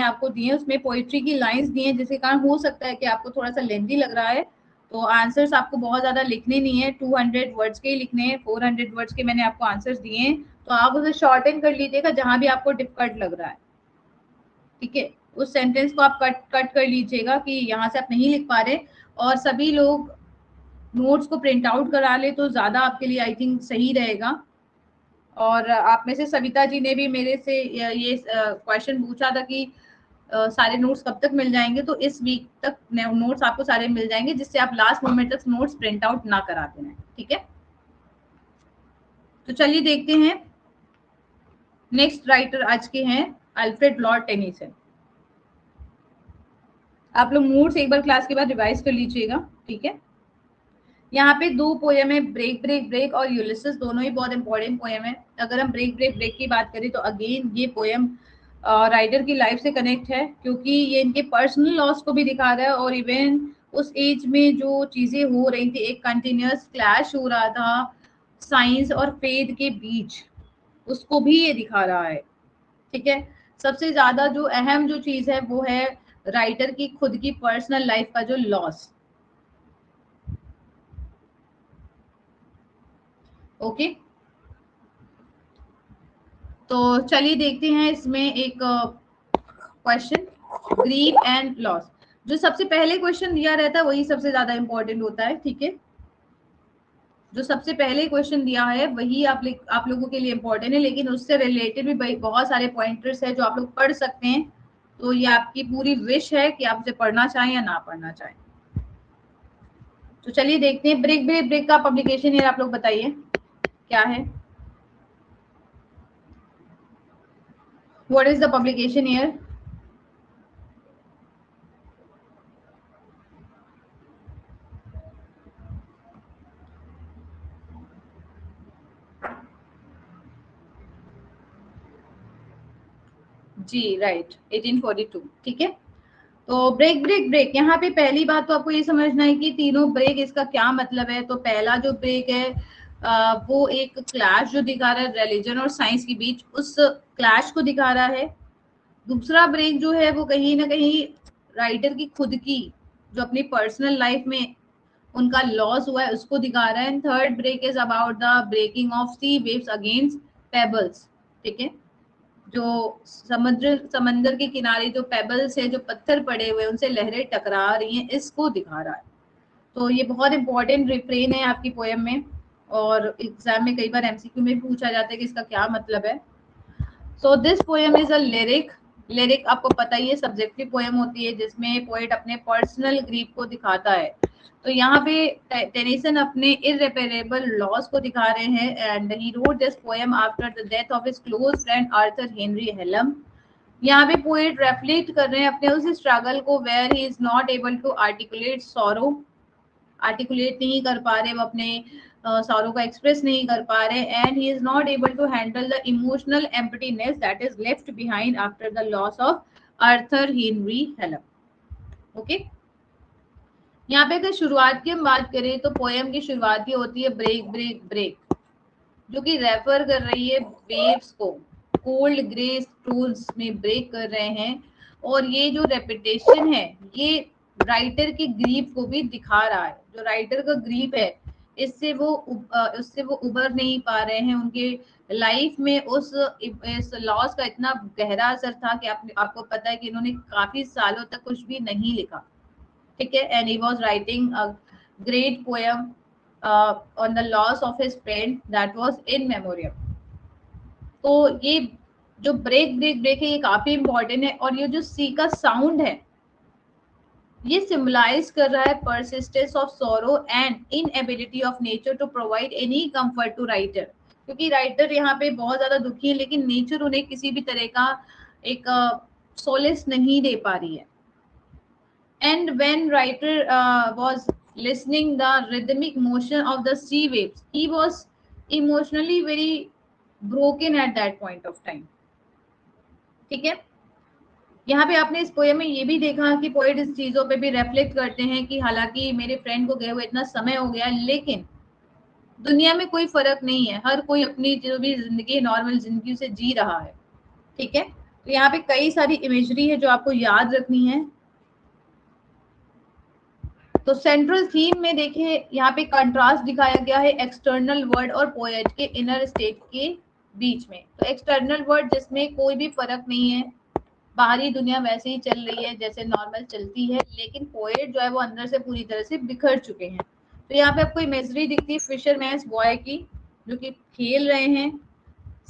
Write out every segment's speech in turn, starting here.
आपको दिए हैं उसमें पोइट्री की लाइंस दी हैं, जिसके कारण हो सकता है कि आपको थोड़ा सा लेंथी लग रहा है। तो आंसर्स आपको बहुत ज्यादा लिखने नहीं है, 200 वर्ड्स के ही लिखने हैं, 400 वर्ड्स के मैंने आपको आंसर्स दिए हैं। तो आप उसे शॉर्टन कर लीजिएगा जहां भी आपको डिफिकल्ट लग रहा है, ठीक है। उस सेंटेंस को आप कट कर लीजिएगा कि यहाँ से आप नहीं लिख पा रहे, और सभी लोग नोट्स को प्रिंट आउट करा ले तो ज्यादा आपके लिए आई थिंक सही रहेगा। और आप में से सविता जी ने भी मेरे से ये क्वेश्चन पूछा था कि सारे नोट्स कब तक मिल जाएंगे, तो इस वीक तक नोट्स आपको सारे मिल जाएंगे, जिससे आप लास्ट मोमेंट तक नोट्स प्रिंट आउट ना करा देना, ठीक है। तो चलिए देखते हैं, नेक्स्ट राइटर आज के हैं अल्फ्रेड लॉर्ड टेनिसन। आप लोग नोट्स एक बार क्लास के बाद रिवाइज कर लीजिएगा, ठीक है। यहाँ पे दो पोएम है, ब्रेक ब्रेक ब्रेक और यूलिसिस, दोनों ही बहुत इंपॉर्टेंट पोएम है। अगर हम ब्रेक ब्रेक ब्रेक की बात करें तो अगेन ये पोएम राइटर की लाइफ से कनेक्ट है, क्योंकि ये इनके पर्सनल लॉस को भी दिखा रहा है, और इवन उस एज में जो चीजें हो रही थी, एक कंटिन्यूअस क्लैश हो रहा था साइंस और फेथ के बीच, उसको भी ये दिखा रहा है, ठीक है। सबसे ज्यादा जो अहम जो चीज है वो है राइटर की खुद की पर्सनल लाइफ का जो लॉस। ओके, तो चलिए देखते हैं इसमें एक क्वेश्चन, ग्रीफ एंड लॉस। जो सबसे पहले क्वेश्चन दिया रहता है वही सबसे ज्यादा इंपॉर्टेंट होता है, ठीक है। जो सबसे पहले क्वेश्चन दिया है वही आप लोगों के लिए इंपॉर्टेंट है, लेकिन उससे रिलेटेड भी बहुत सारे पॉइंटर्स है जो आप लोग पढ़ सकते हैं। तो ये आपकी पूरी विश है कि आप उसे पढ़ना चाहें या ना पढ़ना चाहें। तो चलिए देखते हैं, ब्रेक ब्रेक ब्रेक का पब्लिकेशन ईयर आप लोग बताइए क्या है। What is the publication year? जी राइट, 1842, ठीक है। तो ब्रेक ब्रेक ब्रेक, यहाँ पे पहली बात तो आपको ये समझना है कि तीनों ब्रेक इसका क्या मतलब है। तो पहला जो ब्रेक है वो एक क्लैश जो दिखा रहा है रिलीजन और साइंस के बीच, उस क्लैश को दिखा रहा है। दूसरा ब्रेक जो है वो कहीं ना कहीं राइटर की खुद की जो अपनी पर्सनल लाइफ में उनका लॉस हुआ है उसको दिखा रहा है। And third break is about the breaking of sea waves against pebbles, ठीक है। जो समंदर के किनारे जो पेबल्स है, जो पत्थर पड़े हुए उनसे लहरें टकरा रही हैं, इसको दिखा रहा है। तो ये बहुत इंपॉर्टेंट रिफ्रेन है आपकी पोएम में, और एग्जाम में कई बार एमसीक्यू में पूछा जाता है कि इसका क्या मतलब है। So this poem is a lyric. Lyric आपको पता ही है सब्जेक्टिव पोएम होती है, जिसमें पोएट अपने पर्सनल ग्रीफ को दिखाता है। तो यहाँ पे टेनिसन अपने इररेपरेबल लॉस को दिखा रहे हैं, and he wrote this poem after the death of his close friend Arthur Henry Hallam. यहाँ पे पोएट रेफ्लेक्ट कर रहे हैं अपने उस स्ट्रगल को where he is not able to articulate sorrow, articulate नहीं कर पा रहे, वो अपने सॉरो को एक्सप्रेस नहीं कर पा रहे, and he is not able to handle the emotional emptiness that is left behind after the loss of Arthur Henry Hallam. Okay, यहाँ पे अगर शुरुआत की हम बात करें तो पोएम की शुरुआत ये होती है ब्रेक ब्रेक ब्रेक, जो कि रेफर कर रही है वेव्स को, कोल्ड ग्रे स्टूल्स में ब्रेक कर रहे हैं। और ये जो रेपिटेशन है ये राइटर के ग्रीफ को भी दिखा रहा है। जो राइटर का ग्रीफ है उससे वो उबर नहीं पा रहे हैं। उनके लाइफ में इस लॉस का इतना गहरा असर था कि आपको पता है कि इन्होंने काफी सालों तक कुछ भी नहीं लिखा, ठीक है। And he was writing a great poem on the loss of his friend that was in memoriam. तो ये जो ब्रेक ब्रेक ब्रेक है ये काफी इंपॉर्टेंट है, और ये जो सी का साउंड है ये सिंबलाइज कर रहा है persistence of sorrow and inability of nature to provide any comfort to writer. क्योंकि राइटर यहाँ पे बहुत ज्यादा दुखी है, लेकिन नेचर उन्हें किसी भी तरह का एक सोलिस नहीं दे पा रही है। And when writer was listening the rhythmic motion of the sea waves, he was emotionally very broken at that point of time, ठीक है। यहाँ पे आपने इस पोएम में ये भी देखा कि पोएट इस चीजों पे भी रेफ्लेक्ट करते हैं कि हालांकि मेरे फ्रेंड को गए हुए इतना समय हो गया, लेकिन दुनिया में कोई फर्क नहीं है, हर कोई अपनी जो भी जिंदगी नॉर्मल जिंदगी से जी रहा है, ठीक है। तो यहाँ पे कई सारी इमेजरी है जो आपको याद रखनी है। तो सेंट्रल थीम में देखिए यहाँ पे कंट्रास्ट दिखाया गया है एक्सटर्नल वर्ल्ड और पोएट के इनर स्टेट के बीच में। तो एक्सटर्नल वर्ल्ड जिसमें कोई भी फर्क नहीं है, बाहरी दुनिया वैसे ही चल रही है जैसे नॉर्मल चलती है, लेकिन पोएट जो है वो अंदर से पूरी तरह से बिखर चुके हैं। तो यहाँ पे आपको इमेजरी दिखती है फिशरमैन बॉय की जो कि खेल रहे हैं,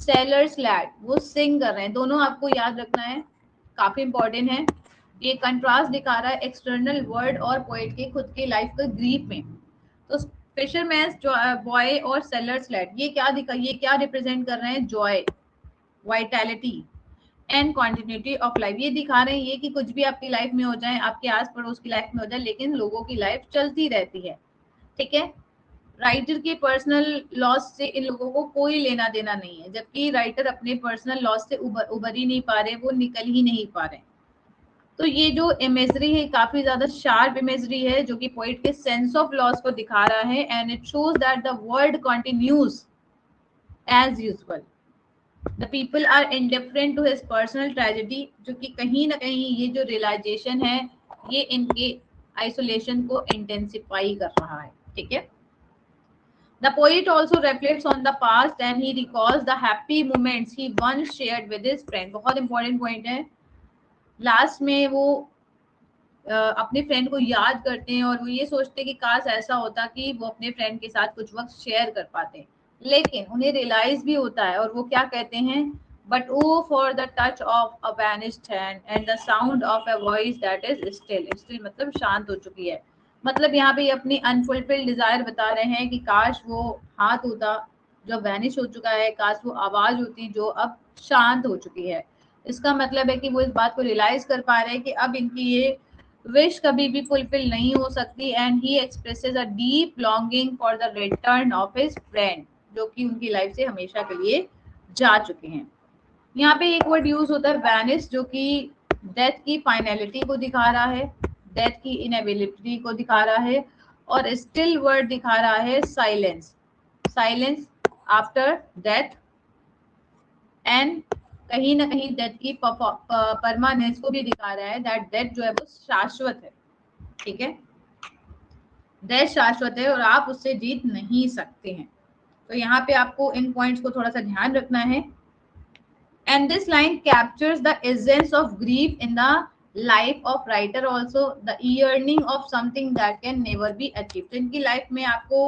सेलर्स लैड वो सिंग कर रहे हैं। दोनों आपको याद रखना है, काफी इंपॉर्टेंट है। ये कंट्रास्ट दिखा रहा है एक्सटर्नल वर्ल्ड और पोएट के खुद की लाइफ का ग्रीफ में। तो फिशरमैन बॉय और सेलर्स लैड ये क्या रिप्रेजेंट कर रहे हैं? Joy, vitality and continuity of life. ये दिखा रहे हैं ये कि कुछ भी आपकी लाइफ में हो जाए, आपके आस पड़ोस की लाइफ में हो जाए, लेकिन लोगों की लाइफ चलती रहती है। ठीक है, राइटर के पर्सनल लॉस से इन लोगों को कोई लेना देना नहीं है, जबकि राइटर अपने पर्सनल लॉस से उबर ही नहीं पा रहे, वो निकल ही नहीं पा रहे। तो ये जो इमेजरी है काफी ज्यादा शार्प इमेजरी है जो कि पोइट के सेंस ऑफ लॉस को दिखा रहा है, and it shows that the world continues as usual, the people are indifferent to his personal tragedy. जो कि कहीं ना कहीं ये जो रियलाइजेशन है ये इनके आइसोलेशन को इंटेंसिफाई कर रहा है। ठीक है, the poet also reflects on the past and he recalls the happy moments he once shared with his friend। बहुत इंपॉर्टेंट पॉइंट है, लास्ट में वो अपने फ्रेंड को याद करते हैं और वो ये सोचते हैं कि काश ऐसा होता कि वो अपने फ्रेंड के साथ कुछ वक्त शेयर कर पाते, लेकिन उन्हें रियलाइज भी होता है और वो क्या कहते हैं, but O for the touch of a vanished hand and the sound of a voice that is still. Still मतलब शांत हो चुकी है। मतलब यहाँ पे ये अपनी अनफुलफिल्ड डिजायर बता रहे हैं कि काश वो हाथ होता जो वैनिश हो चुका है, काश वो आवाज होती जो अब शांत हो चुकी है। इसका मतलब है कि वो इस बात को रियलाइज कर पा रहे हैं कि अब इनकी ये विश कभी भी फुलफिल नहीं हो सकती, and he expresses a deep longing for the return of his friend जो कि उनकी लाइफ से हमेशा के लिए जा चुके हैं। यहाँ पे एक वर्ड यूज होता है वैनिश जो कि डेथ की फाइनलिटी को दिखा रहा है, डेथ की इनएबिलिटी को दिखा रहा है, और स्टिल वर्ड दिखा रहा है silence, silence after death, and कहीं ना कहीं डेथ की परमानेंस को भी दिखा रहा है, दैट डेथ जो है वो शाश्वत है। ठीक है, डेथ शाश्वत है और आप उससे जीत नहीं सकते हैं। तो यहाँ पे आपको इन पॉइंट्स को थोड़ा सा ध्यान रखना है। And this line captures the essence of grief in the life of writer also, the yearning of something that can never be achieved। तो इनकी लाइफ में आपको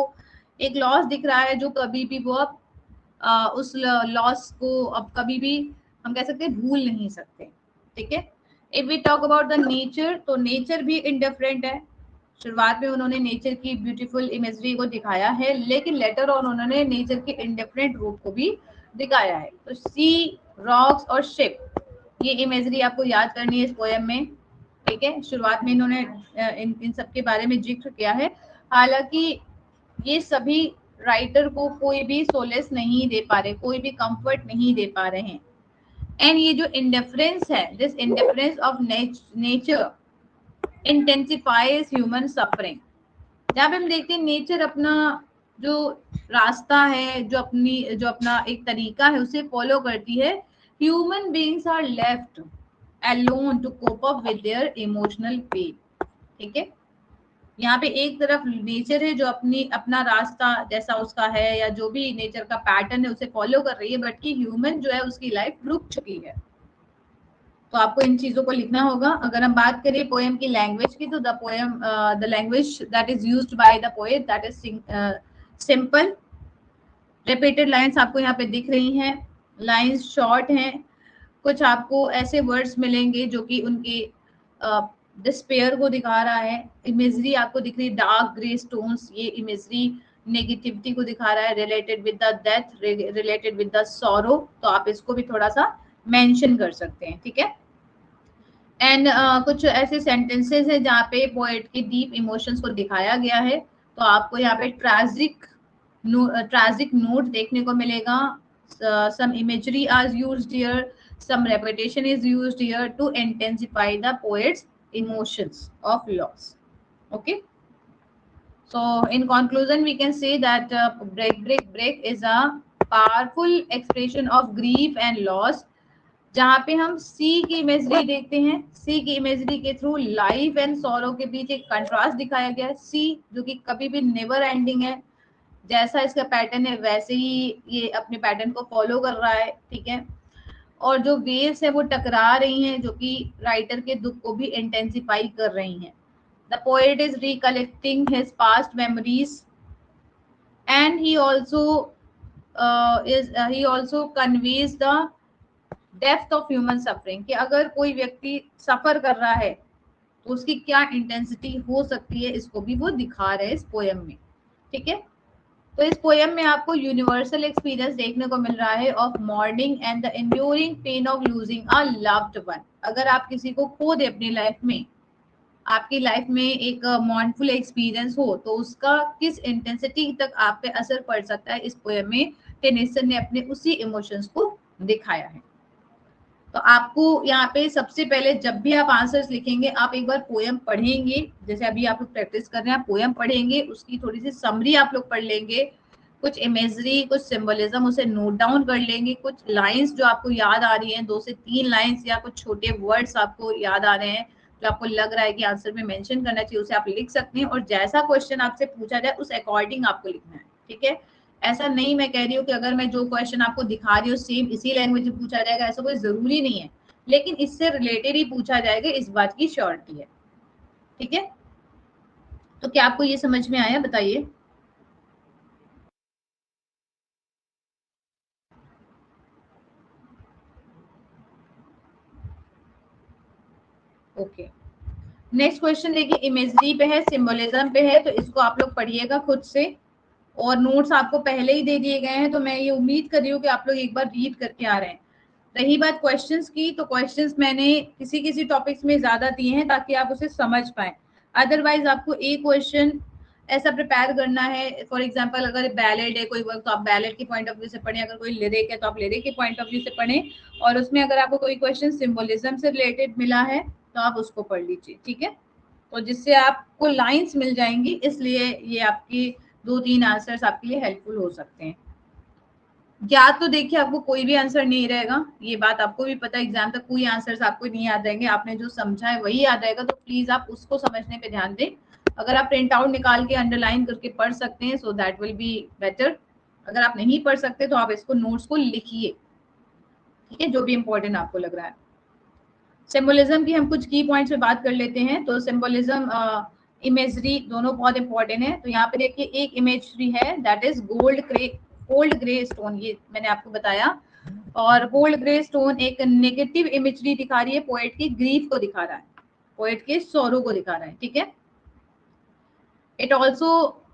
एक लॉस दिख रहा है जो कभी भी वो अब उस लॉस को अब कभी भी हम कह सकते हैं भूल नहीं सकते। ठीक है, if we talk about the nature, तो नेचर भी इंडिफरेंट है। शुरुआत में उन्होंने नेचर की ब्यूटीफुल इमेजरी को दिखाया है, लेकिन लेटर ऑन उन्होंने नेचर के इंडिफरेंट रूप को भी दिखाया है। तो सी, रॉक्स और शिप, ये इमेजरी आपको याद करनी है इस पोएम में। ठीक है, शुरुआत में इन्होंने इन सब के बारे में जिक्र किया है, हालांकि ये सभी राइटर को कोई भी सोलेस नहीं दे पा रहे, कोई भी कंफर्ट नहीं दे पा रहे हैं। एंड ये जो इंडिफरेंस है, this indifference of nature intensifies human suffering. जहाँ पे हम देखते हैं नेचर अपना जो रास्ता है, जो अपना एक तरीका है उसे फॉलो करती है, human beings are left alone to cope up with their emotional pain. ठीक है, यहाँ पे एक तरफ नेचर है जो अपना रास्ता जैसा उसका है या जो भी नेचर का पैटर्न है उसे फॉलो कर रही है, बट की ह्यूमन जो है उसकी लाइफ रुक चुकी है। तो आपको इन चीजों को लिखना होगा। अगर हम बात करें पोएम की लैंग्वेज की, तो the language that is used by the poet that is simple. Repeated lines आपको यहाँ पे दिख रही हैं, लाइंस शॉर्ट हैं, कुछ आपको ऐसे वर्ड्स मिलेंगे जो कि उनके डिस्पेयर को दिखा रहा है। इमेजरी आपको दिख रही डार्क ग्रे स्टोन्स, ये इमेजरी नेगेटिविटी को दिखा रहा है, related with the death, related with the sorrow. तो आप इसको भी थोड़ा सा मेंशन कर सकते हैं। ठीक है, एंड कुछ ऐसे सेंटेंसेस हैं जहाँ पे पोएट के डीप इमोशंस को दिखाया गया है। तो आपको यहाँ पे ट्रैजिक नोट देखने को मिलेगा, some imagery are used here, some repetition is used here to intensify the poet's emotions of loss. Okay, so in conclusion we can say that break break break is a powerful expression of grief and loss, जहाँ पे हम सी की imagery देखते हैं। सी की imagery के through life and sorrow के बीच एक कंट्रास्ट दिखाया गया है। सी जो कि कभी भी नेवर एंडिंग है, जैसा इसका पैटर्न है वैसे ही ये अपने पैटर्न को फॉलो कर रहा है, ठीक है। और जो वेव्स है वो टकरा रही हैं, जो कि राइटर के दुख को भी इंटेंसिफाई कर रही हैं। The poet is recollecting his past memories and he also conveys the depth of human suffering, कि अगर कोई व्यक्ति सफर कर रहा है तो उसकी क्या इंटेंसिटी हो सकती है, इसको भी वो दिखा रहे हैं इस पोयम में, ठीक है। तो इस पोयम में आपको यूनिवर्सल एक्सपीरियंस देखने को मिल रहा है of morning and the enduring pain of losing a loved one. अगर आप किसी को खो दे अपनी लाइफ में, आपकी लाइफ में एक मॉर्नफुल एक्सपीरियंस हो, तो उसका किस इंटेंसिटी तक आप पे असर पड़ सकता है, इस पोयम में टेनिसन ने अपने उसी इमोशंस को दिखाया है। तो आपको यहाँ पे सबसे पहले जब भी आप आंसर्स लिखेंगे, आप एक बार पोयम पढ़ेंगे, जैसे अभी आप लोग प्रैक्टिस कर रहे हैं, आप पोयम पढ़ेंगे, उसकी थोड़ी सी समरी आप लोग पढ़ लेंगे, कुछ इमेजरी, कुछ सिंबलिज्म उसे नोट डाउन कर लेंगे, कुछ लाइंस जो आपको याद आ रही हैं, 2 से 3 लाइंस या कुछ छोटे वर्ड्स आपको याद आ रहे हैं जो आपको लग रहा है कि आंसर में मेंशन करना चाहिए, उसे आप लिख सकते हैं। और जैसा क्वेश्चन आपसे पूछा जाए उस अकॉर्डिंग आपको लिखना है, ठीक है। ऐसा नहीं मैं कह रही हूँ कि अगर मैं जो क्वेश्चन आपको दिखा रही हूँ सेम इसी लैंग्वेज में पूछा जाएगा, ऐसा कोई जरूरी नहीं है, लेकिन इससे रिलेटेड ही पूछा जाएगा, इस बात की श्योरिटी है, ठीक है। तो क्या आपको ये समझ में आया, बताइए। ओके, नेक्स्ट क्वेश्चन देखिए, इमेजरी पे है, सिंबलिज्म पे है, तो इसको आप लोग पढ़िएगा खुद से, और नोट्स आपको पहले ही दे दिए गए हैं, तो मैं ये उम्मीद कर रही हूँ कि आप लोग एक बार रीड करके आ रहे हैं। रही बात क्वेश्चंस की, तो क्वेश्चंस मैंने किसी किसी टॉपिक्स में ज्यादा दिए हैं ताकि आप उसे समझ पाए। अदरवाइज आपको एक क्वेश्चन ऐसा प्रिपेयर करना है, फॉर एग्जांपल अगर बैलेड है कोई वर्क, तो आप बैलेड के पॉइंट ऑफ व्यू से पढ़ें, अगर कोई लिरिक है तो आप लिरिक के पॉइंट ऑफ व्यू से पढ़ें, और उसमें अगर आपको कोई क्वेश्चन सिंबलिज्म से रिलेटेड मिला है तो आप उसको पढ़ लीजिए, ठीक है। तो जिससे आपको लाइंस मिल जाएंगी, इसलिए ये आपकी 2-3 आंसर्स आपके लिए हेल्पफुल हो सकते हैं। या तो देखिए आपको कोई भी आंसर नहीं रहेगा, ये बात आपको भी पता है, एग्जाम तक कोई आंसर्स आपको नहीं याद रहेंगे, आपने जो समझा है वही याद रहेगा, तो प्लीज आप उसको समझने पे ध्यान दें। अगर आप प्रिंट आउट निकाल के अंडरलाइन करके पढ़ सकते हैं, so that will be better. अगर आप नहीं पढ़ सकते तो आप इसको नोट्स को लिखिए, ठीक है, जो भी इंपॉर्टेंट आपको लग रहा है। सिंबलिज्म की हम कुछ की पॉइंट्स पे बात कर लेते हैं। तो सिंबलिज्म, इमेजरी दोनों बहुत इंपॉर्टेंट है। तो यहाँ पे देखिए एक इमेजरी है, that is gold grey stone, ये मैंने आपको बताया। और गोल्ड ग्रे स्टोन एक नेगेटिव इमेजरी दिखा रही है, पोएट की ग्रीफ को दिखा रहा है, पोएट के सोरो को दिखा रहा है, ठीक है। It also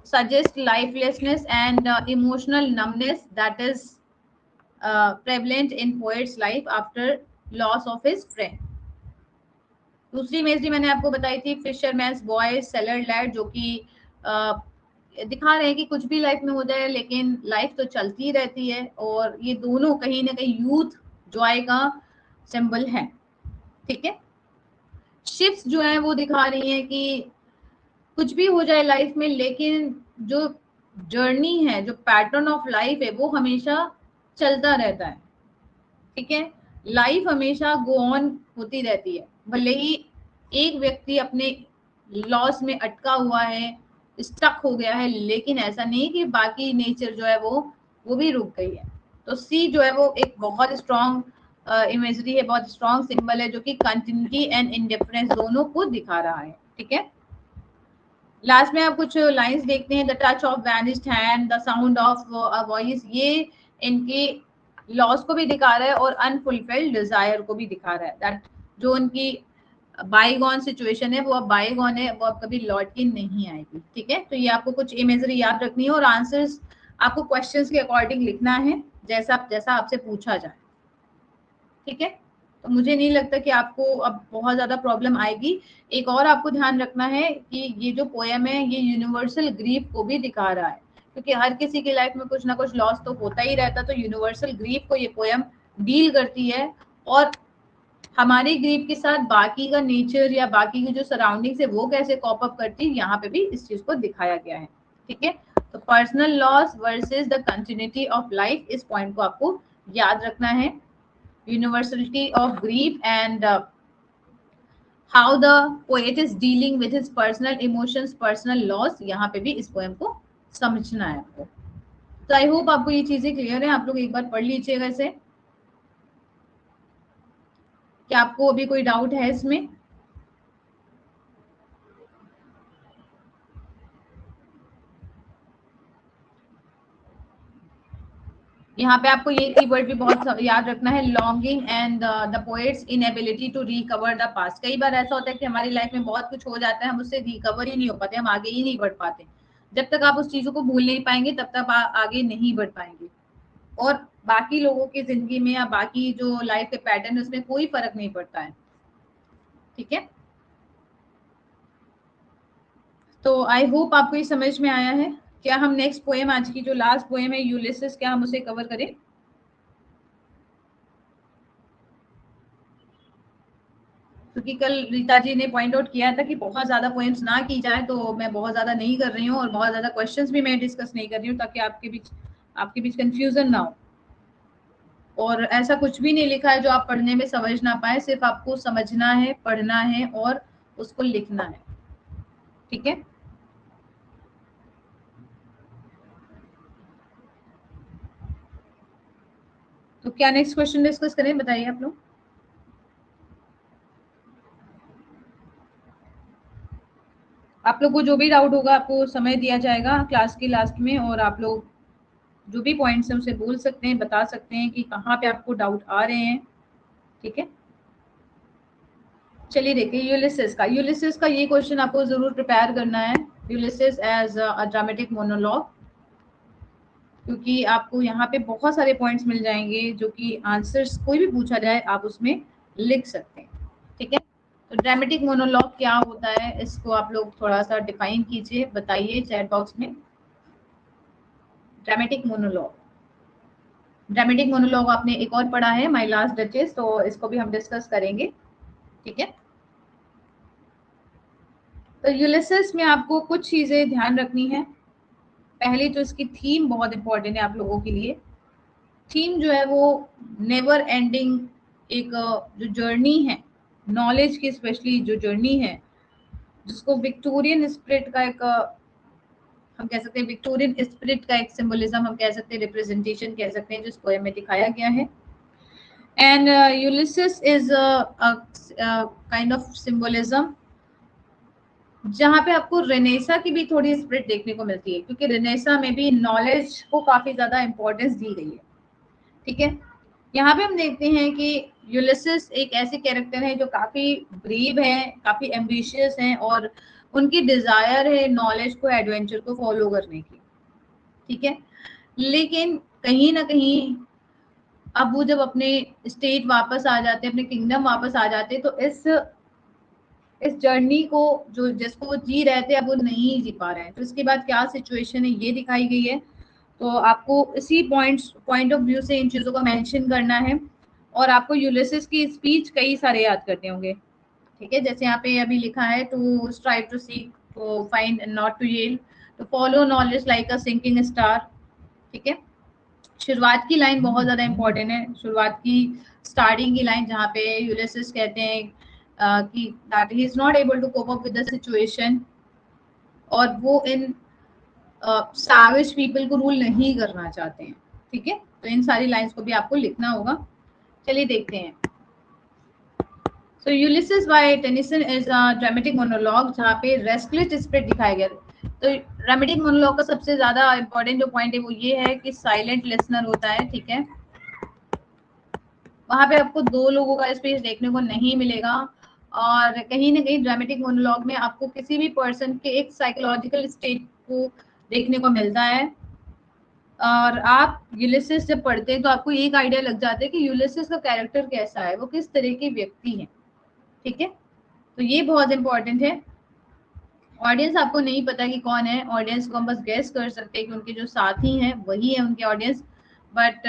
suggest lifelessness and emotional numbness that is prevalent in poet's life after loss of his friend। दूसरी इमेजरी मैंने आपको बताई थी, फिशरमैन्स बॉय, सेलर लैड, जो कि दिखा रहे हैं कि कुछ भी लाइफ में हो जाए लेकिन लाइफ तो चलती रहती है, और ये दोनों कहीं ना कहीं यूथ जॉय का सिंबल है, ठीक है। शिफ्ट्स जो है वो दिखा रही हैं कि कुछ भी हो जाए लाइफ में, लेकिन जो जर्नी है, जो पैटर्न ऑफ लाइफ है, वो हमेशा चलता रहता है, ठीक है। लाइफ हमेशा गो ऑन होती रहती है, भले ही एक व्यक्ति अपने लॉस में अटका हुआ है, स्टक हो गया है, लेकिन ऐसा नहीं कि बाकी नेचर जो है वो भी रुक गई है। तो सी जो है वो एक बहुत स्ट्रॉन्ग इमेजरी है, बहुत स्ट्रॉन्ग सिंबल है, जो कि कंटिन्यूटी एंड इंडिफरेंस दोनों को दिखा रहा है, ठीक है। लास्ट में आप कुछ लाइंस देखते हैं, the touch of vanished hand, the sound of a voice, ये इनके लॉस को भी दिखा रहा है और अनफुलफिल्ड डिजायर को भी दिखा रहा है, दैट जो उनकी बाईगॉन सिचुएशन है वो अब बाईगॉन है, वो अब कभी लौट के नहीं आएगी, ठीक है। तो ये आपको कुछ इमेजरी याद रखनी है, और आंसर्स आपको क्वेश्चंस के अकॉर्डिंग लिखना है, जैसा आपसे पूछा जाए, ठीक है। तो मुझे नहीं लगता कि आपको अब बहुत ज्यादा प्रॉब्लम आएगी। एक और आपको ध्यान रखना है कि ये जो पोयम है ये यूनिवर्सल ग्रीफ को भी दिखा रहा है, क्योंकि हर किसी की लाइफ में कुछ ना कुछ लॉस तो होता ही रहता, तो यूनिवर्सल ग्रीफ को ये पोयम डील करती है, और हमारी ग्रीफ के साथ बाकी का नेचर या बाकी की जो सराउंडिंग्स है वो कैसे कॉप अप करती है, यहाँ पे भी इस चीज को दिखाया गया है, ठीक है। तो personal loss versus the continuity of life, इस पॉइंट को आपको याद रखना है। universality of grief and how the poet is dealing with his personal emotions, personal loss. यहाँ पे भी इस पोएम को समझना है आपको। तो आई होप आपको ये चीजें क्लियर है। आप लोग एक बार पढ़ लीजिएगा इसे। क्या आपको अभी कोई डाउट है इसमें? यहाँ पे आपको ये कीवर्ड भी बहुत याद रखना है, longing and the poet's inability to recover the past. कई बार ऐसा होता है कि हमारी लाइफ में बहुत कुछ हो जाता है, हम उससे रिकवर ही नहीं हो पाते, हम आगे ही नहीं बढ़ पाते। जब तक आप उस चीजों को भूल नहीं पाएंगे तब तक आप आगे नहीं बढ़ पाएंगे, और बाकी लोगों की जिंदगी में या बाकी जो लाइफ के पैटर्न है उसमें कोई फर्क नहीं पड़ता है। ठीक है, तो आई होप आपको ये समझ में आया है। क्या हम नेक्स्ट पोएम, आज की जो लास्ट पोएम है यूलिसिस, क्या हम उसे कवर करें? क्योंकि कल रीता जी ने पॉइंट आउट किया था कि बहुत ज्यादा पोएम्स ना की जाए, तो मैं बहुत ज्यादा नहीं कर रही हूँ और बहुत ज्यादा क्वेश्चंस भी मैं डिस्कस नहीं कर रही हूँ, ताकि आपके बीच कंफ्यूजन ना हो। और ऐसा कुछ भी नहीं लिखा है जो आप पढ़ने में समझ ना पाए, सिर्फ आपको समझना है, पढ़ना है और उसको लिखना है। ठीक है, तो क्या नेक्स्ट क्वेश्चन डिस्कस करें, बताइए आप लोग। आप लोग को जो भी डाउट होगा आपको समय दिया जाएगा क्लास के लास्ट में, और आप लोग जो भी पॉइंट्स हैं उसे बोल सकते हैं, बता सकते हैं कि कहाँ पे आपको डाउट आ रहे हैं। ठीक है, चलिए देखिए यूलिसिस का ये क्वेश्चन आपको जरूर प्रिपेयर करना है, Ulysses as a dramatic monologue, क्योंकि आपको यहाँ पे बहुत सारे पॉइंट्स मिल जाएंगे जो कि आंसर्स कोई भी पूछा जाए आप उसमें लिख सकते हैं। ठीक है, तो ड्रामेटिक मोनोलॉग क्या होता है, इसको आप लोग थोड़ा सा डिफाइन कीजिए, बताइए चैट बॉक्स में। ड्रामेटिक मोनोलॉग आपने एक और पढ़ा है, माय लास्ट डचेस, तो इसको भी हम डिस्कस करेंगे। ठीक है, तो यूलिसिस में आपको कुछ चीजें ध्यान रखनी है। पहले तो इसकी थीम बहुत इंपॉर्टेंट है आप लोगों के लिए। थीम जो है वो नेवर एंडिंग, एक जो जर्नी है नॉलेज की, स्पेशली जो जर्नी है, जिसको विक्टोरियन स्पिरिट का एक हम कह सकते हैं, विक्टोरियन स्पिरिट का एक सिंबलिज्म हम कह सकते हैं, रिप्रेजेंटेशन कह सकते हैं, जिस पोएम में दिखाया गया है। And Ulysses is kind of symbolism जहाँ पे आपको रेनेसा की भी थोड़ी स्पिरिट देखने को मिलती है, क्योंकि रेनेसा में भी नॉलेज को काफी ज्यादा इंपॉर्टेंस दी गई है। ठीक है, यहाँ पे हम देखते हैं कि यूलिसिस एक ऐसे कैरेक्टर है जो काफी ब्रीव है, काफी एम्बिशियस है, और उनकी डिजायर है नॉलेज को, एडवेंचर को फॉलो करने की। ठीक है, लेकिन कहीं ना कहीं अब वो जब अपने स्टेट वापस आ जाते, अपने किंगडम वापस आ जाते, तो इस जर्नी को जो जिसको वो जी रहे थे अब वो नहीं जी पा रहे हैं। तो इसके बाद क्या सिचुएशन है ये दिखाई गई है। तो आपको इसी पॉइंट ऑफ व्यू से इन चीजों को मेंशन करना है, और आपको यूलिसिस की स्पीच कई सारे याद करने होंगे। ठीक है, जैसे यहाँ पे अभी लिखा है, to strive to seek, to find and not to yield, to follow knowledge like a sinking star. ठीक है, शुरुआत की लाइन बहुत ज्यादा इंपॉर्टेंट है, शुरुआत की स्टार्टिंग की लाइन जहाँ पे यूलिसिस कहते हैं कि that he is not able to cope up with the situation, और वो इन सैवेज पीपल को रूल नहीं करना चाहते हैं। ठीक है, तो इन सारी लाइंस को भी आपको लिखना होगा। चलिए देखते हैं। So Ulysses by Tennyson is a dramatic monologue जहाँ पे रेस्टलेस स्पिरिट दिखाया गया। तो ड्रामेटिक मोनोलॉग का सबसे ज्यादा इंपॉर्टेंट जो पॉइंट है वो ये है कि साइलेंट लिसनर होता है। ठीक है, वहां पे आपको दो लोगों का स्पीच देखने को नहीं मिलेगा, और कहीं ना कहीं ड्रामेटिक मोनोलॉग में आपको किसी भी पर्सन के एक साइकोलॉजिकल स्टेट को देखने को मिलता है। और आप यूलिसिस जब पढ़ते हैं तो आपको एक आइडिया लग जाता है कि यूलिसिस का कैरेक्टर कैसा है, वो किस तरह के व्यक्ति है। ठीक है, तो ये बहुत इंपॉर्टेंट है। ऑडियंस आपको नहीं पता कि कौन है, ऑडियंस को हम बस गेस कर सकते हैं कि उनके जो साथी हैं वही है उनके audience, but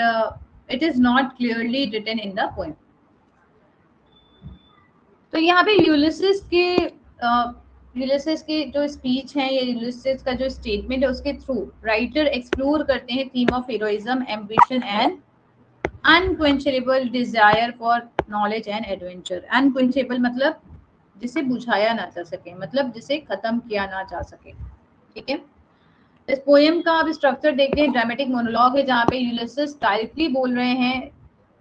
it is not clearly written in the poem. तो यहाँ पे यूलिसिस की जो स्पीच है या यूलिसिस का जो स्टेटमेंट है उसके थ्रू राइटर एक्सप्लोर करते हैं theme of heroism, ambition and unquenchable desire for knowledge and adventure. Unquenchable मतलब जिसे बुझाया ना जा सके, मतलब जिसे खत्म किया ना जा सके। ठीक है, इस पोएम का आप स्ट्रक्चर देखते हैं, ड्रामेटिक मोनोलॉग है जहाँ पे यूलिसेस डायरेक्टली बोल रहे हैं,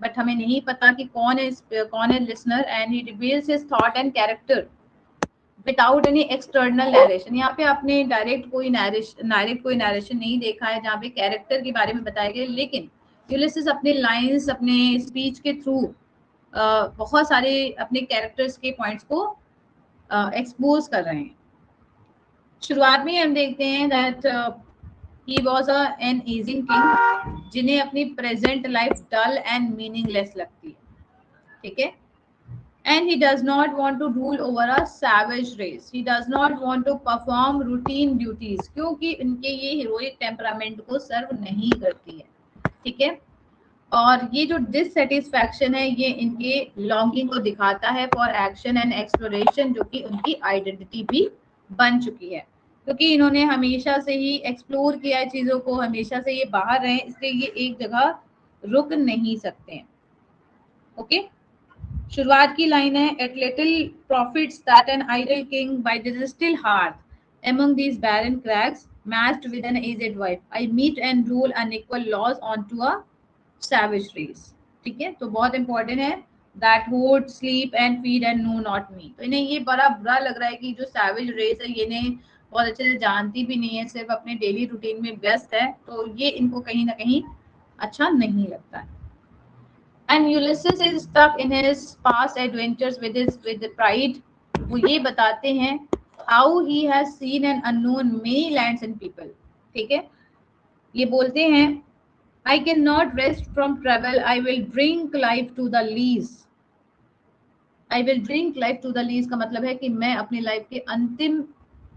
बट हमें नहीं पता कि कौन है listener, and he reveals his thought and character without any external narration. यहाँ पे आपने डायरेक्ट कोई नरेशन नहीं देखा है जहाँ पे कैरेक्टर के बारे में बताया गया, लेकिन यूलिसेस अपने लाइंस, अपने स्पीच के थ्रू बहुत सारे अपने कैरेक्टर्स के पॉइंट्स को एक्सपोज कर रहे हैं। शुरुआत में हम देखते हैं that he was an aging king जिन्हें अपनी present life dull and meaningless लगती है। ठीक है, and he does not want to rule over a savage race. He does not want to perform routine duties, क्योंकि इनके ये हीरोइक टेम्परामेंट को सर्व नहीं करती है। ठीक है, और ये जो डिससेटिस्फैक्शन है ये इनके लॉन्गिंग को दिखाता है फॉर एक्शन एंड एक्सप्लोरेशन, जो कि उनकी आइडेंटिटी भी बन चुकी है, क्योंकि इन्होंने हमेशा से ही एक्सप्लोर किया है चीजों को, हमेशा से ये बाहर रहे, इसलिए ये एक जगह रुक नहीं सकते हैं। ओके, शुरुआत की लाइन है, it little profits that an idle king by the still hearth among these barren crags matched with an aged wife I meet and rule unequal laws onto a savage race। ठीक है, तो बहुत important है, that would sleep and feed and know not me. तो इन्हें ये बड़ा बुरा लग रहा है कि जो सैवेज रेस है ये इन्हें बहुत अच्छे से जानती भी नहीं है, सिर्फ अपने डेली रूटीन में व्यस्त है, तो ये इनको कहीं ना कहीं अच्छा नहीं लगता है। And Ulysses is stuck in his past adventures with the pride। वो ये बताते हैं how he has seen and unknown many lands and people। ठीक है, ये बोलते हैं I cannot rest from travel, I will drink life to the lees। I will drink life to the lees का मतलब है कि मैं अपनी लाइफ के अंतिम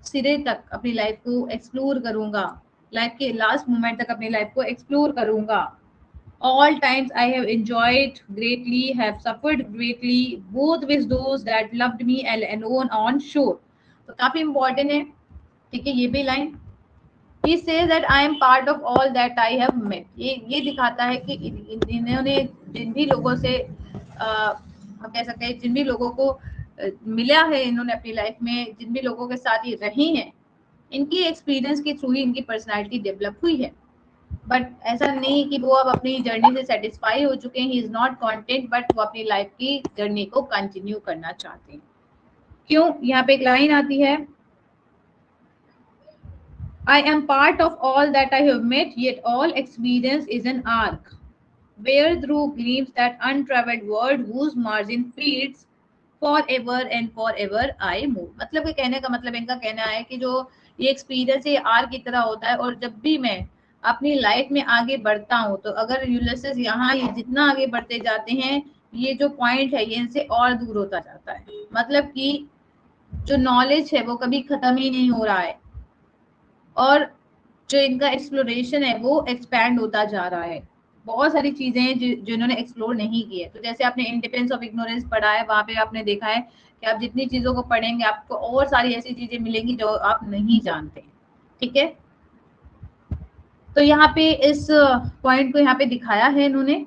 सिरे तक अपनी लाइफ को एक्सप्लोर करूंगा, लाइफ के लास्ट मोमेंट तक अपनी लाइफ को एक्सप्लोर करूंगा। All times I have enjoyed greatly, have suffered greatly, both with those that loved me and alone on shore। तो काफी इंपॉर्टेंट है। ठीक है, ये भी line, he says that I am part of all that I have met। ये दिखाता है कि इन्होंने जिन भी लोगों से हम कह सकते हैं जिन भी लोगों को मिला है इन्होंने अपनी लाइफ में, जिन भी लोगों के साथ ये रही हैं, इनकी एक्सपीरियंस के थ्रू ही इनकी पर्सनालिटी डेवलप हुई है। बट ऐसा नहीं कि वो अब अपनी जर्नी से सेटिस्फाई हो चुके हैं, ही इज नॉट कॉन्टेंट, बट वो अपनी लाइफ की जर्नी को कंटिन्यू करना चाहते हैं। क्यों, यहाँ पे एक लाइन आती है, I am part of all that I have met, yet all experience is an arc where through gleams that untraveled world whose margin feeds forever and forever I move। मतलब के कहने का मतलब इनका कहना है कि जो ये एक्सपीरियंस है आर्क की तरह होता है, और जब भी मैं अपनी लाइफ में आगे बढ़ता हूँ, तो अगर यूलिसेस यहाँ ये जितना आगे बढ़ते जाते हैं, ये जो पॉइंट है ये इनसे और दूर होता जाता है। मतलब कि जो नॉलेज है वो कभी खत्म ही नहीं हो रहा है, और जो इनका एक्सप्लोरेशन है वो एक्सपैंड होता जा रहा है। बहुत सारी चीजें हैं जो इन्होंने एक्सप्लोर नहीं की है। तो जैसे आपने इंडिपेंडेंस ऑफ इग्नोरेंस पढ़ा है, वहां पे आपने देखा है कि आप जितनी चीजों को पढ़ेंगे आपको और सारी ऐसी चीजें मिलेंगी जो आप नहीं जानते। ठीक है, तो यहाँ पे इस पॉइंट को यहाँ पे दिखाया है इन्होंने,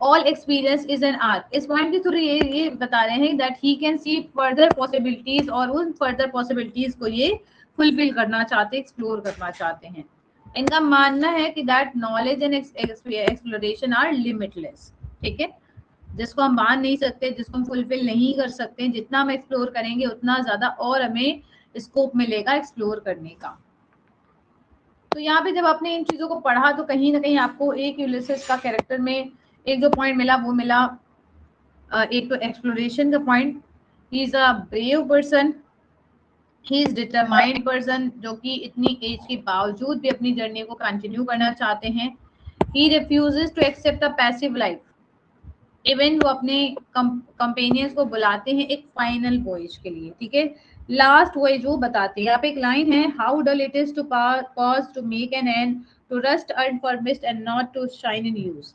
all experience is an arc. इस पॉइंट के थ्रू ये बता रहे हैं that he can see further possibilities, और उन फर्दर पॉसिबिलिटीज को ये फुलफिल करना चाहते, एक्सप्लोर करना चाहते हैं। इनका मानना है कि that knowledge and exploration are limitless. ठीक है, जिसको हम मान नहीं सकते, जिसको हम फुलफिल नहीं कर सकते, जितना हम एक्सप्लोर करेंगे उतना ज्यादा और हमें स्कोप मिलेगा एक्सप्लोर करने का। तो यहाँ पे जब आपने इन चीजों को पढ़ा तो कहीं ना कहीं आपको एक यूलिसेस का कैरेक्टर में एक जो पॉइंट मिला वो मिला, एक तो एक्सप्लोरेशन का point, he is a brave person, he is determined person, जो कि इतनी एज के बावजूद भी अपनी जर्नी को कंटिन्यू करना चाहते हैं। He refuses to accept a passive life, even वो अपने कंपेनियंस को बुलाते हैं एक फाइनल वॉयज के लिए। ठीक है, लास्ट वॉयज वो बताते हैं। यहाँ पे एक लाइन है, how dull it is to pause to make an end, to rust unburnished and not to shine in use.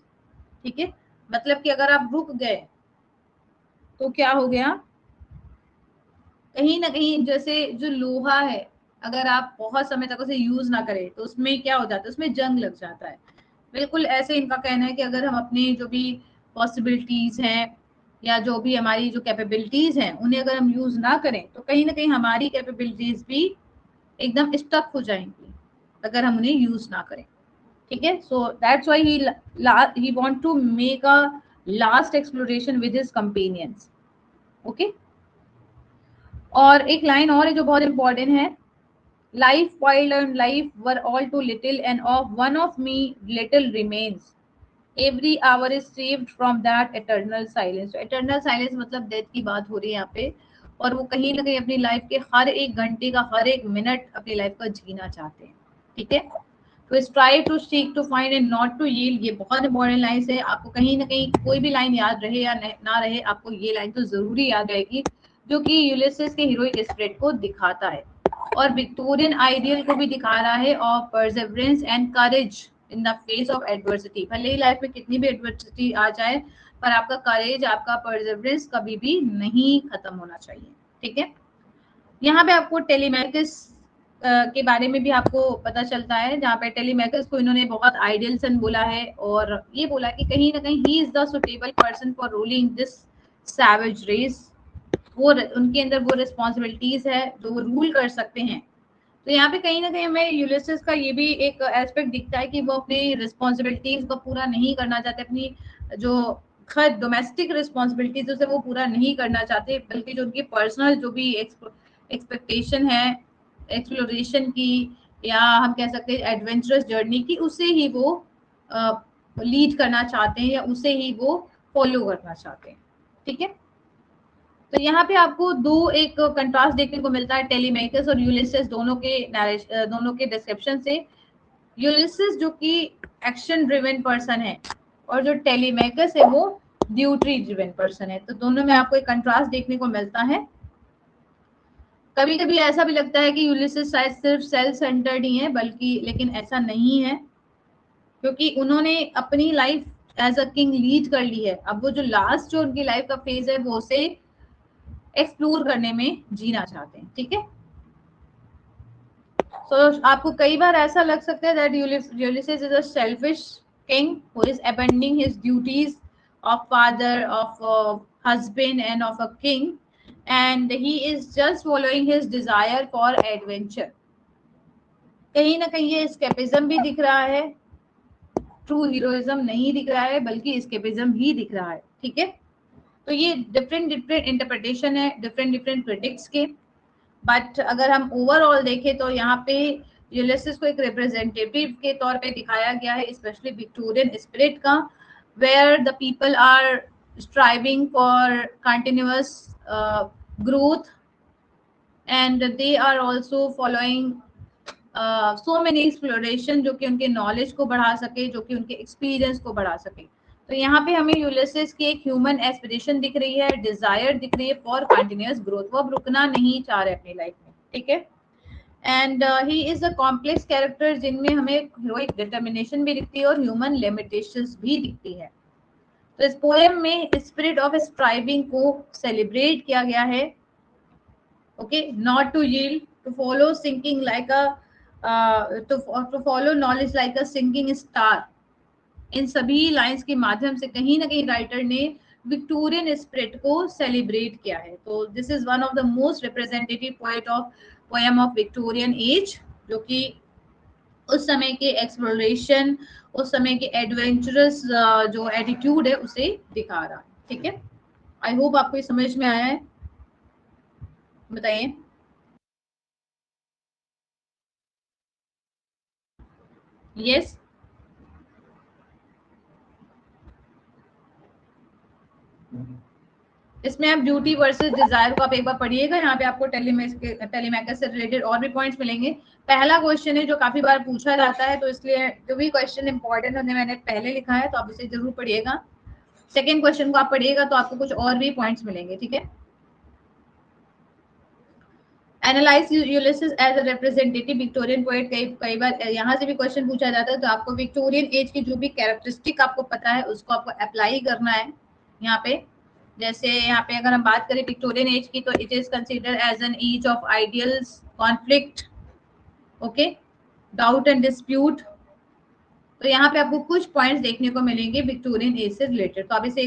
ठीक है, मतलब कि अगर आप रुक गए तो क्या हो गया, कहीं ना कहीं जैसे जो लोहा है, अगर आप बहुत समय तक उसे यूज ना करें तो उसमें क्या हो जाता है, उसमें जंग लग जाता है। बिल्कुल ऐसे इनका कहना है कि अगर हम अपनी जो भी पॉसिबिलिटीज हैं या जो भी हमारी जो कैपेबिलिटीज हैं उन्हें अगर हम यूज ना करें तो कहीं ना कहीं हमारी कैपेबिलिटीज भी एकदम स्टक हो जाएंगी अगर हम उन्हें यूज ना करें। ठीक है, so that's why he want to make a last exploration with his companions. Okay, और एक लाइन और है जो बहुत इंपॉर्टेंट है, life wild and life were all too little and of one of me little remains, every hour is saved from that eternal silence। तो eternal silence मतलब death की बात हो रही है यहाँ पे, और वो कहीं ना कहीं अपनी लाइफ के हर एक घंटे का हर एक मिनट अपनी लाइफ का जीना चाहते हैं। ठीक है, तो strive to seek to find and not to yield, ये बहुत इंपॉर्टेंट लाइन है। आपको कहीं ना कहीं कोई भी लाइन याद रहे या ना रहे, आपको ये लाइन तो जरूरी याद रहेगी, जो कि यूलिसिस के हीरोइक स्पिरिट को दिखाता है और विक्टोरियन आइडियल को भी दिखा रहा है, of Perseverance and courage in the face of adversity. भले ही लाइफ में कितनी भी एडवर्सिटी आ जाए, पर आपका करेज, आपका परसेवरेंस कभी भी नहीं खत्म होना चाहिए। ठीक है, यहाँ पे आपको टेलीमैकस के बारे में भी आपको पता चलता है, जहाँ पे टेलीमैकस को इन्होंने बहुत आइडियल सन बोला है और ये बोला कि कहीं ना कहीं he is the suitable person for ruling this savage race. वो उनके अंदर वो रिस्पॉन्सिबिलिटीज है जो वो रूल कर सकते हैं। तो यहाँ पे कहीं ना कहीं हमें यूलिसिस का ये भी एक एस्पेक्ट दिखता है कि वो अपनी रिस्पॉन्सिबिलिटीज को पूरा नहीं करना चाहते, अपनी जो खैर डोमेस्टिक रिस्पॉन्सिबिलिटीज उसे वो पूरा नहीं करना चाहते, बल्कि जो उनकी पर्सनल जो भी एक्सपेक्टेशन है एक्सप्लोरेशन की, या हम कह सकते हैं एडवेंचरस जर्नी की, उसे ही वो लीड करना चाहते हैं या उसे ही वो फॉलो करना चाहते हैं। ठीक है, तो यहाँ पे आपको दो एक कंट्रास्ट देखने को मिलता है टेलीमेकस और यूलिसिस दोनों के डिस्क्रिप्शन से। यूलिसिस जो कि एक्शन ड्रिवन पर्सन है और जो टेलीमेकस है वो ड्यूटी ड्रिवन पर्सन है, तो दोनों में आपको एक कंट्रास्ट देखने को मिलता है। कभी कभी ऐसा भी लगता है कि यूलिसिस शायद सिर्फ सेल्फ सेंटर्ड ही है, बल्कि लेकिन ऐसा नहीं है, क्योंकि उन्होंने अपनी life as a king lead कर ली है। अब वो जो लास्ट जो उनकी लाइफ का फेज है वो उसे एक्सप्लोर करने में जीना चाहते हैं। ठीक है, सो आपको कई बार ऐसा लग सकता है that Ulysses is a selfish king who is abandoning his duties of father, of husband and of a king, and he is just following his desire for adventure. कहीं ना कहीं ये एस्केपिज्म भी दिख रहा है, ट्रू हीरोइज्म नहीं दिख रहा है, बल्कि एस्केपिज्म ही दिख रहा है। ठीक है, तो ये डिफरेंट डिफरेंट इंटरप्रिटेशन है डिफरेंट डिफरेंट क्रिटिक्स के, बट अगर हम ओवरऑल देखें तो यहाँ पे यूलिसिस को एक रिप्रेजेंटेटिव के तौर पे दिखाया गया है, स्पेशली विक्टोरियन स्पिरिट का, where the people are striving for continuous growth and they are also following so many exploration, जो कि उनके नॉलेज को बढ़ा सके, जो कि उनके एक्सपीरियंस को बढ़ा सके। तो यहाँ पे हमें यूलिसिस की एक ह्यूमन एस्पिरेशन दिख रही है, डिजायर दिख रही है फॉर कंटिन्यूअस ग्रोथ, वो अब रुकना नहीं चाह रहे अपनी लाइफ में। ठीक है, and he is a complex character जिनमें हमें हीरोइक डिटर्मिनेशन भी दिखती है और ह्यूमन लिमिटेशंस भी दिखती है। तो इस पोएम में स्पिरिट ऑफ स्ट्राइविंग को सेलिब्रेट किया गया है। Okay, not to yield, to follow sinking like a to follow knowledge like a sinking star। इन सभी लाइंस के माध्यम से कहीं ना कहीं राइटर ने विक्टोरियन स्पिरिट को सेलिब्रेट किया है। तो this is one of the most representative poem of Victorian age, जो कि उस समय के एक्सप्लोरेशन, उस समय के एडवेंचरस जो एटीट्यूड है उसे दिखा रहा है। ठीक है, आई होप आपको ये समझ में आया है, बताइए। यस, इसमें आप ड्यूटी वर्सेस डिजायर को आप एक बार पढ़िएगा, यहाँ पे आपको टेलीमैकस से रिलेटेड और भी पॉइंट्स मिलेंगे। पहला क्वेश्चन है जो काफी बार पूछा जाता है, तो इसलिए जो भी क्वेश्चन इंपॉर्टेंट होने मैंने पहले लिखा है, तो आप इसे जरूर पढ़िएगा। सेकेंड क्वेश्चन को आप पढ़िएगा तो आपको कुछ और भी पॉइंट्स मिलेंगे। ठीक है, analyse Ulysses as a representative Victorian poet. कई बार यहाँ से भी क्वेश्चन पूछा जाता है, तो आपको विक्टोरियन एज की जो भी कैरेक्टरिस्टिक आपको पता है उसको आपको अप्लाई करना है यहाँ पे। जैसे यहाँ पे अगर हम बात करें विक्टोरियन एज की, तो it is considered as an age of ideals, conflict, okay, doubt and dispute, तो यहाँ पे आपको कुछ पॉइंट्स देखने को मिलेंगे विक्टोरियन एज से रिलेटेड। तो आप इसे